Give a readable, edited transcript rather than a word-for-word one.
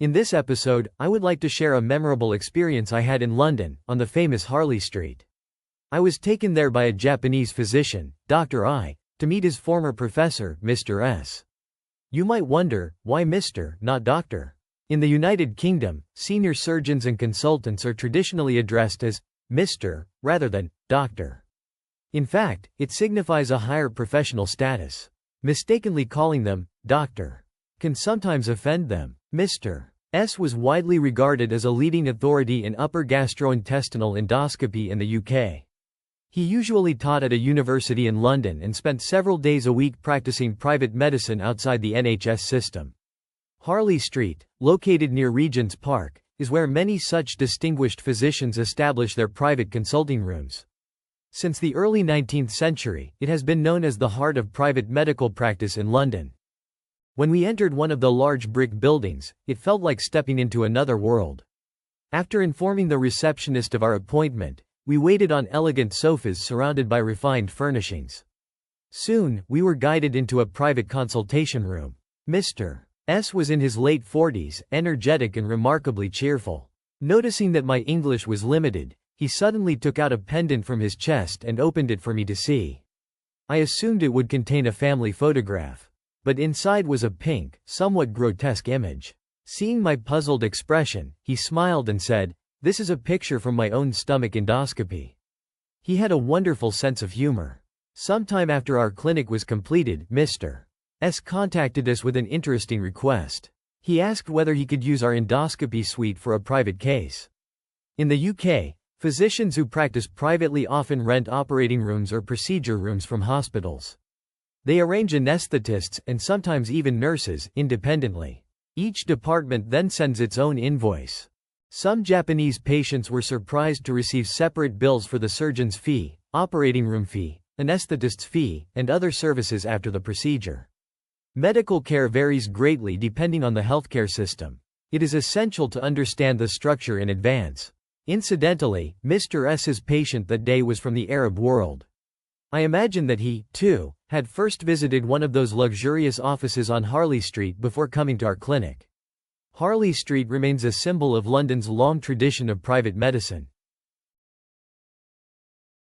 In this episode, I would like to share a memorable experience I had in London, on the famous Harley Street. I was taken there by a Japanese physician, Dr. I, to meet his former professor, Mr. S. You might wonder, why Mr., not Doctor? In the United Kingdom, senior surgeons and consultants are traditionally addressed as Mr. rather than Doctor. In fact, it signifies a higher professional status. Mistakenly calling them Doctor can sometimes offend them. Mr. S was widely regarded as a leading authority in upper gastrointestinal endoscopy in the UK. He usually taught at a university in London and spent several days a week practicing private medicine outside the NHS system. Harley Street, located near Regent's Park, is where many such distinguished physicians establish their private consulting rooms. Since the early 19th century, it has been known as the heart of private medical practice in London. When we entered one of the large brick buildings, it felt like stepping into another world. After informing the receptionist of our appointment, we waited on elegant sofas surrounded by refined furnishings. Soon, we were guided into a private consultation room. Mr. S was in his late 40s, energetic and remarkably cheerful. Noticing that my English was limited, he suddenly took out a pendant from his chest and opened it for me to see. I assumed it would contain a family photograph. But inside was a pink, somewhat grotesque image. Seeing my puzzled expression, he smiled and said, "This is a picture from my own stomach endoscopy." He had a wonderful sense of humor. Sometime after our clinic was completed, Mr. S contacted us with an interesting request. He asked whether he could use our endoscopy suite for a private case. In the UK, physicians who practice privately often rent operating rooms or procedure rooms from hospitals. They arrange anesthetists and sometimes even nurses independently. Each department then sends its own invoice. Some Japanese patients were surprised to receive separate bills for the surgeon's fee, operating room fee, anesthetist's fee, and other services after the procedure. Medical care varies greatly depending on the healthcare system. It is essential to understand the structure in advance. Incidentally, Mr. S's patient that day was from the Arab world. I imagine that he, too, had first visited one of those luxurious offices on Harley Street before coming to our clinic. Harley Street remains a symbol of London's long tradition of private medicine.